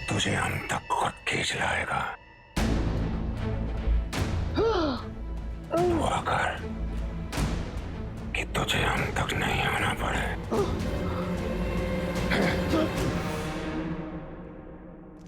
तुझे हम तक खुद खींच लाएगा। दुआ कर कि तुझे हम तक नहीं आना पड़े।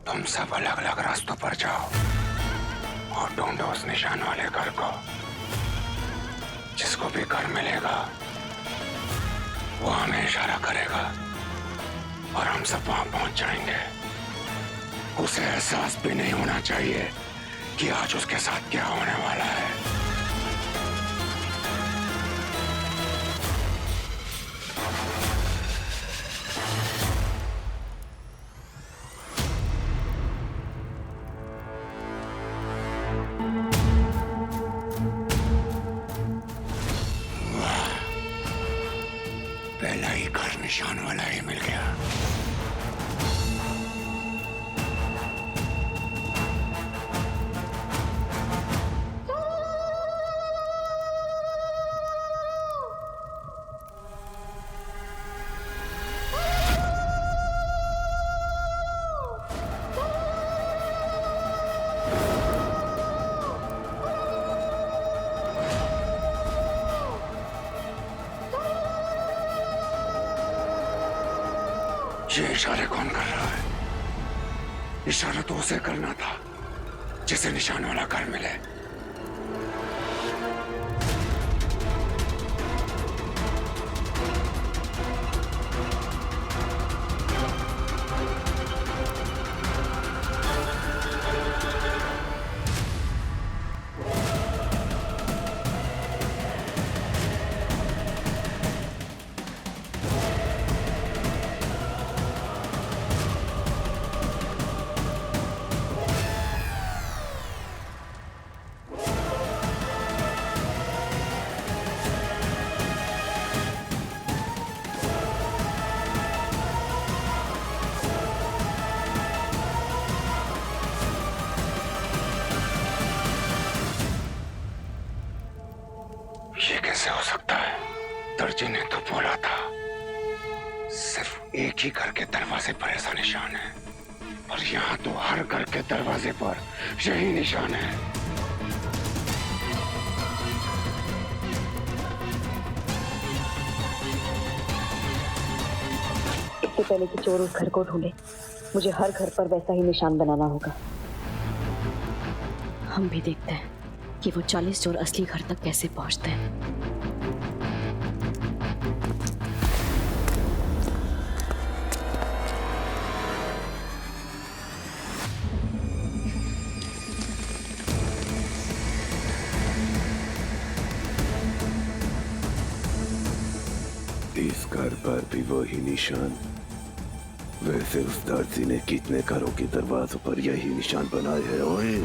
तुम सब अलग अलग रास्तों पर जाओ और ढूंढो उस निशान वाले घर को। जिसको भी घर मिलेगा वो हमें इशारा करेगा और हम सब वहां पहुंच जाएंगे। उसे एहसास भी नहीं होना चाहिए कि आज उसके साथ क्या होने वाला है। पहला ही घर निशान वाला ही मिल गया। ये इशारे कौन कर रहा है? इशारा तो उसे करना था जिसे निशान वाला घर मिले। ये कैसे हो सकता है? दर्जी ने तो बोला था सिर्फ एक ही घर के दरवाजे पर ऐसा निशान है, और यहाँ तो हर घर के दरवाजे पर यही निशान है। इससे पहले कि चोर उस घर को ढूंढे, मुझे हर घर पर वैसा ही निशान बनाना होगा। हम भी देखते हैं कि वो 40 चोर असली घर तक कैसे पहुंचते हैं। इस घर पर भी वही निशान। वैसे उस दर्जी ने कितने घरों के दरवाजों पर यही निशान बनाए हैं? ओए,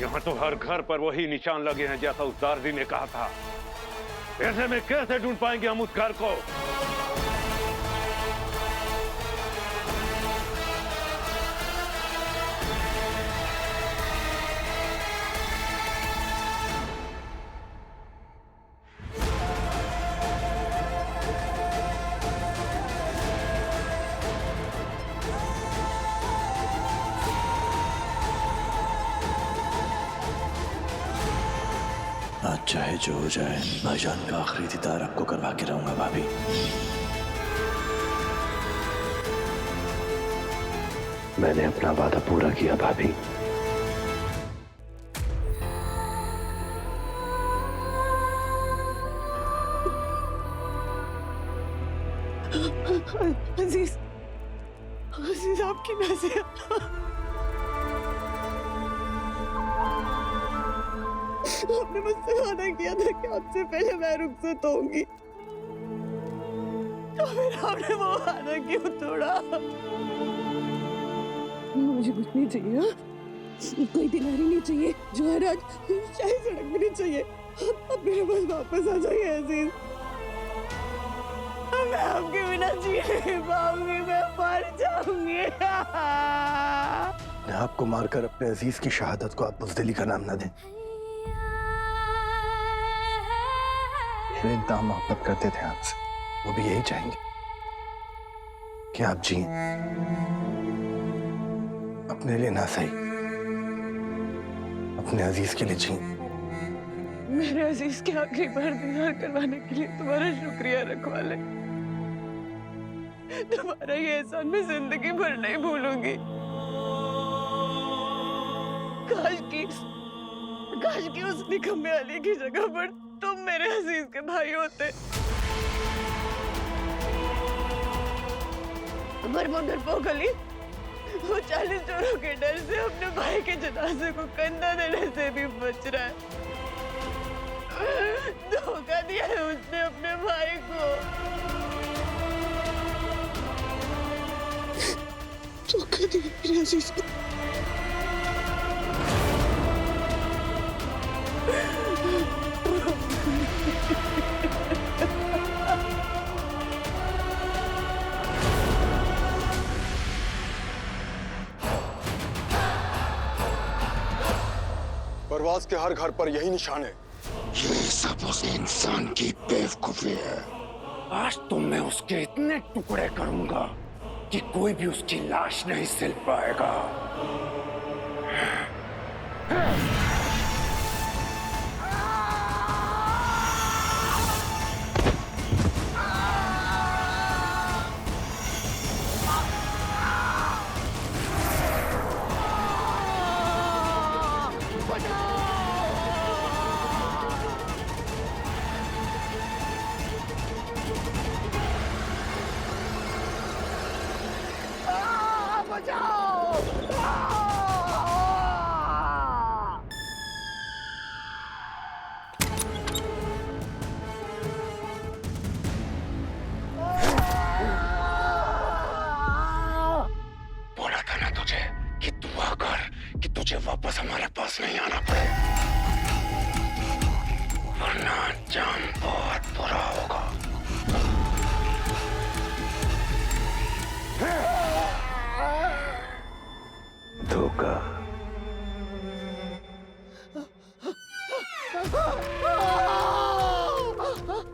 यहाँ तो हर घर पर वही निशान लगे हैं जैसा उस दर्जी ने कहा था। ऐसे में कैसे ढूंढ पाएंगे हम उस घर को? आज चाहे जो हो जाए, भाईजान का आखिरी दीदार आपको करवा के रहूंगा भाभी। मैंने अपना वादा पूरा किया भाभी। अजीज, अजीज आपकी नजर। आपने मुझसे वादा किया था कि आपसे पहले मैं रुखसत होंगी, तो फिर आपने वो वादा क्यों तोड़ा? मुझे कुछ नहीं चाहिए, हाँ? कोई दिनारी नहीं चाहिए, जवाहरात, शाही सड़क भी नहीं चाहिए। अब मेरे पास वापस आ जाइए अजीज। मैं आपके बिना जी नहीं पाऊंगी, मैं मर जाऊंगी। आपको मारकर अपने अजीज की शहादत को आप बुज़दिली का नाम ना दें। इंतहा मोहब्बत करते थे आपसे, वो भी यही चाहेंगे कि आप जिए, अपने लिए ना सही, अपने अजीज के लिए जिए। मेरे अजीज के आखिरी बार दीदार करवाने के लिए तुम्हारा शुक्रिया रखवाले। तुम्हारा ये एहसान मैं जिंदगी भर नहीं भूलूंगी। काश की उस निकम्मे अली की जगह पर तुम मेरे अजीज के भाई होते। पर वो डरपोक अली, वो 40 चोरों के डर से अपने भाई के जनाजे को कंधा देने से भी बच रहा है। धोखा दिया है उसने अपने भाई को। धोखा दिया मेरे अजीज को। परवाज़ के हर घर पर यही निशान है। ये सब उस इंसान की बेवकूफी है। आज तो मैं उसके इतने टुकड़े करूंगा कि कोई भी उसकी लाश नहीं सिल पाएगा। वापस हमारे पास नहीं आना पड़े, वरना अंजाम बहुत बुरा होगा। धोखा।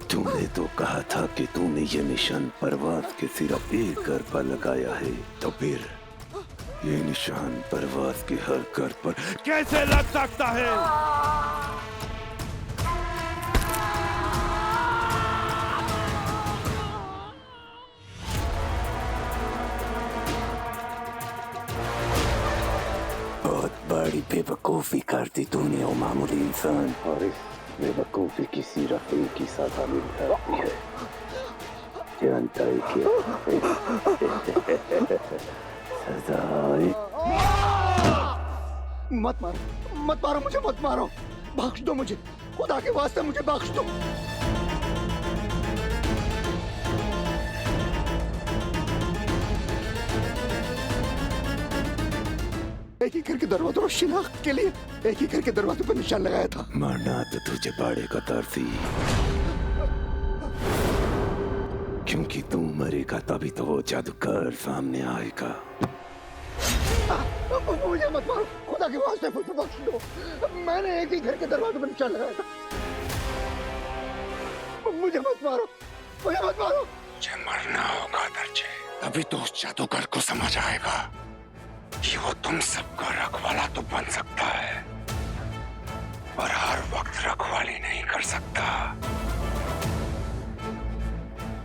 तूने तो कहा था कि तूने ये निशान परवाज़ के सिर्फ एक घर पर लगाया है, तो फिर ये निशान परवाज़ के हर घर पर कैसे लग सकता है? बहुत बड़ी बेवकूफी करती तूने ओ मामूली इंसान, और इस बेवकूफी की सिर्फ एक ही सजा मिल जाती है। जानता है क्या? सजा। मत मारो, मत मारो मुझे, मत मारो, बख्श दो मुझे, खुदा के वास्ते मुझे बख्श दो। एक ही घर के दरवाजों पर शिनाख्त के लिए एक ही घर के दरवाजे पर निशान लगाया था। मरना तो तुझे पड़ेगा तरसी, क्योंकि तू मरेगा तभी तो वो जादूगर सामने आएगा। मुझे मत मारो, खुदा के वास्ते मुझे बख्श दो। मैंने एक ही घर के दरवाजे पर निशान लगाया था। मुझे मत मारो, मुझे मत मारो। मुझे मरना होगा दर्जे, तभी तो उस जादूगर को समझ आएगा कि वो तुम सबका रखवाला तो बन सकता है, पर हर वक्त रखवाली नहीं कर सकता।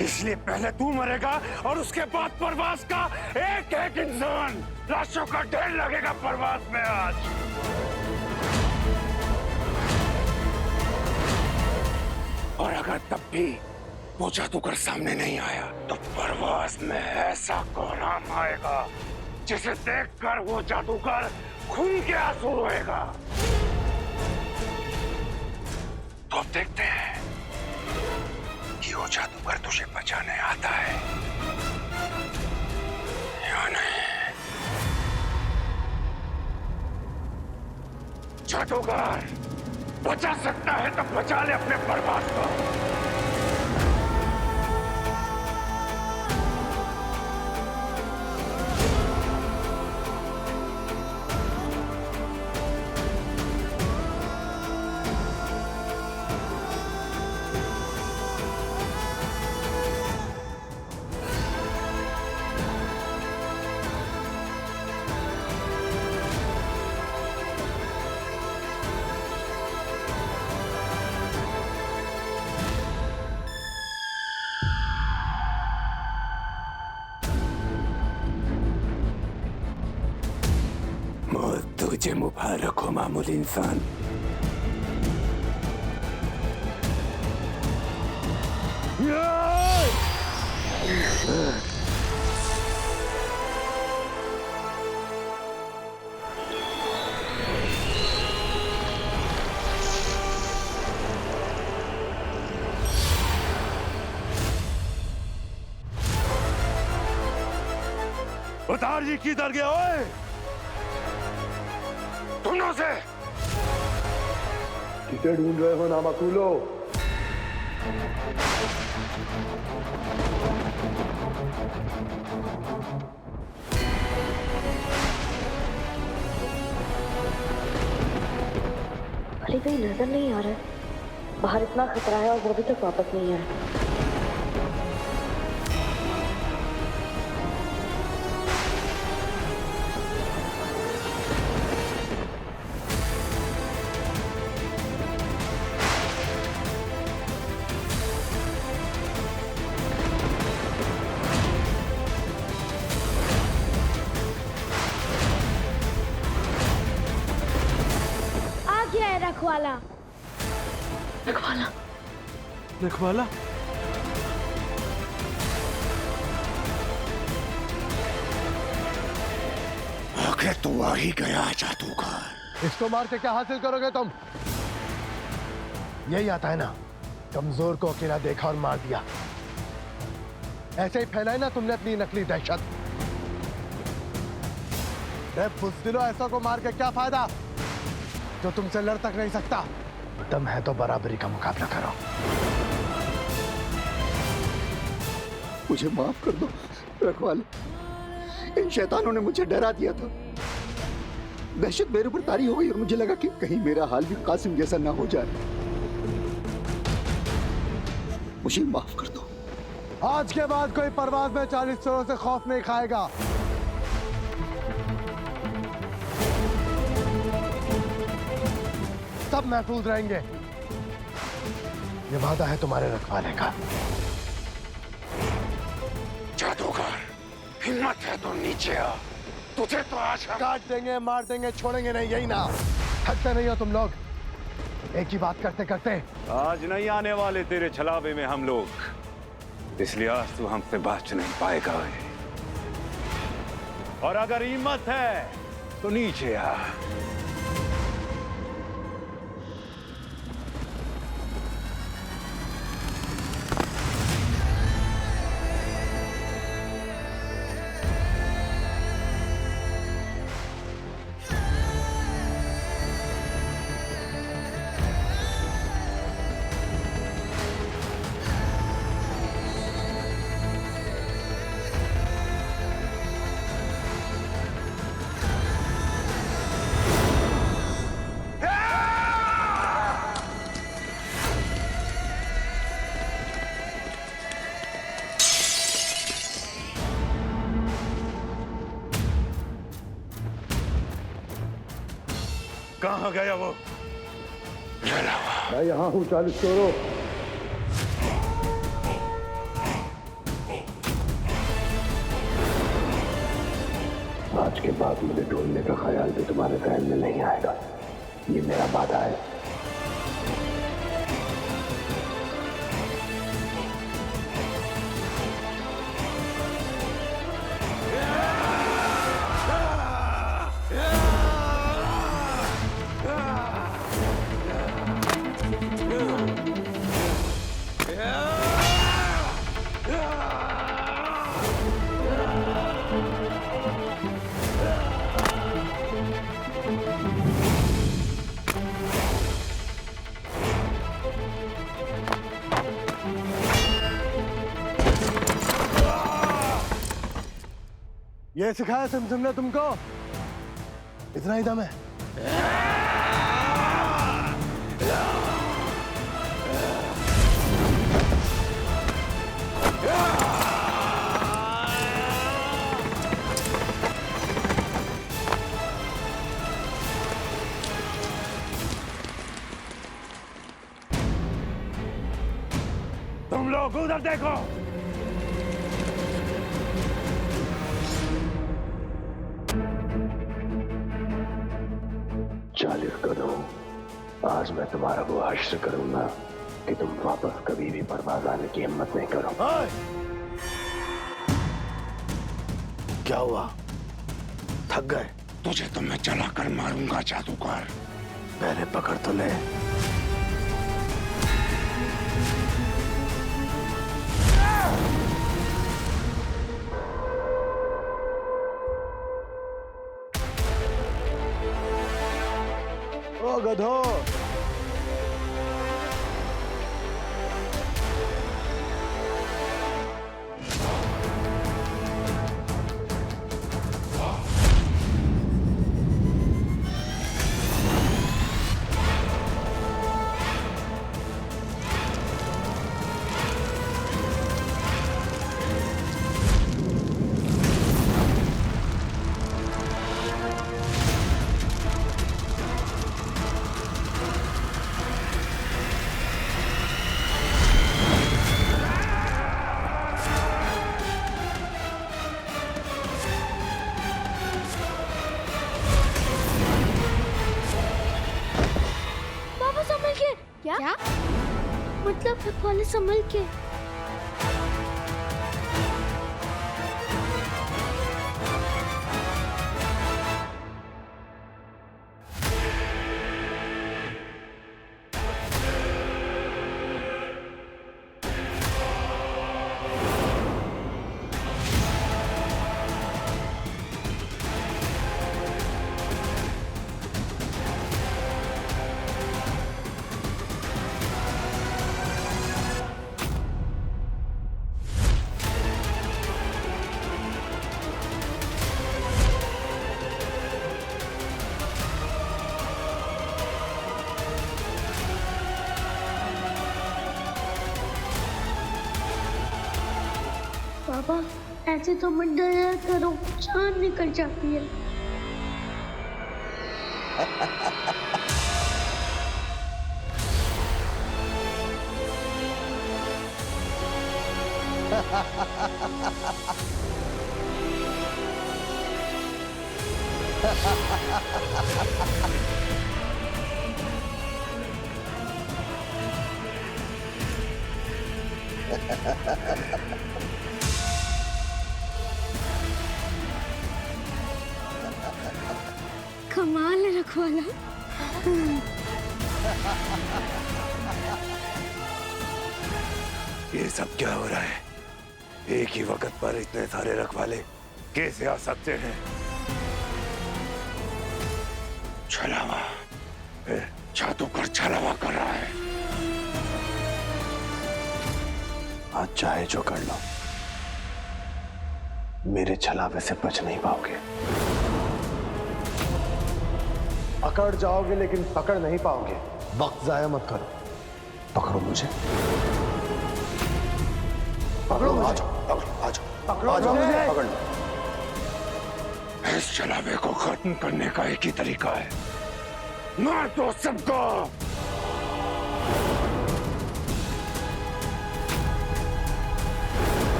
इसलिए पहले तू मरेगा और उसके बाद परवाज़ का एक एक इंसान, लाशों का ढेर लगेगा परवाज़ में आज। और अगर तब भी वो जादूगर सामने नहीं आया तो परवाज़ में ऐसा कोहराम आएगा जिसे देखकर वो जादूगर खून के आंसू रोएगा। तो अब देखते हैं कि वो जादूगर तुझे बचाने आता है या नहीं। जादूगर बचा सकता है तो बचा ले अपने बर्बाद को। तुझे मुबारक हो मामूली इंसान। अवतार जी किधर गया? ओए दोनों से किसे ढूंढ रहे हो नामाकुलो? अरे कहीं नजर नहीं आ रहा है। बाहर इतना खतरा है और वो अभी तक वापस नहीं आया। रखवाला रखवाला रखवाला आखिर तू आ ही गया जादूगर। इसको मार के क्या हासिल करोगे तुम? यही आता है ना, कमजोर को अकेला देखा और मार दिया। ऐसे ही फैलाई ना तुमने अपनी नकली दहशत। बुज़दिलो, ऐसा को मार के क्या फायदा जो तुमसे लड़ तक नहीं सकता। दम है तो बराबरी का मुकाबला करो। मुझे माफ कर दो रखवाले। इन शैतानों ने मुझे डरा दिया था। दहशत मेरे ऊपर तारी हो गई और मुझे लगा कि कहीं मेरा हाल भी कासिम जैसा ना हो जाए। मुझे माफ कर दो। आज के बाद कोई परवाज में 40 चोरों से खौफ नहीं खाएगा। सब महफूज रहेंगे। ये वादा है तुम्हारे रखवाले का। जादूगर, हिम्मत है तो नीचे आ। तुझे तो आज हम काट देंगे, मार देंगे, छोड़ेंगे नहीं, यही ना? थकते नहीं हो तुम लोग एक ही बात करते करते? आज नहीं आने वाले तेरे छलावे में हम लोग, इसलिए आज तू हमसे बच नहीं पाएगा। और अगर हिम्मत है तो नीचे आ। कहाँ गया वो? मैं यहाँ हूँ 40 चोरों। आज के बाद मुझे ढूंढने का ख्याल भी तुम्हारे ज़हन में नहीं आएगा। ये मेरा वादा है। Yeah! ये सिखाया सिमसिम ने तुमको? इतना ही दम है? तुम लोग उधर देखो। चालीस कदम। आज मैं तुम्हारा वो हश्र करूंगा कि तुम वापस कभी भी परवाज आने की हिम्मत नहीं करो। क्या हुआ? थक गए? तुझे तो मैं चलाकर मारूंगा जादूगर। पहले पकड़ तो ले। ओ गधो, पापा संभल के। क्या मतलब रखवाले संभल के? पापा ऐसे तो मत डरा करो, जान निकल जाती है। कमाल है रखवाला। ये सब क्या हो रहा है? एक ही वक्त पर इतने सारे रखवाले कैसे आ सकते हैं? छलावा, जादूगर छलावा कर रहा है। आज चाहे जो कर लो, मेरे छलावे से बच नहीं पाओगे। अकड़ जाओगे लेकिन पकड़ नहीं पाओगे। वक्त जाया मत करो। पकड़ो मुझे। पकड़ो मुझे। आ जाओ, आ जाओ, पकड़ो मुझे। पकड़ लो। इस छलावे को खत्म करने का एक ही तरीका है, मार दो सबको।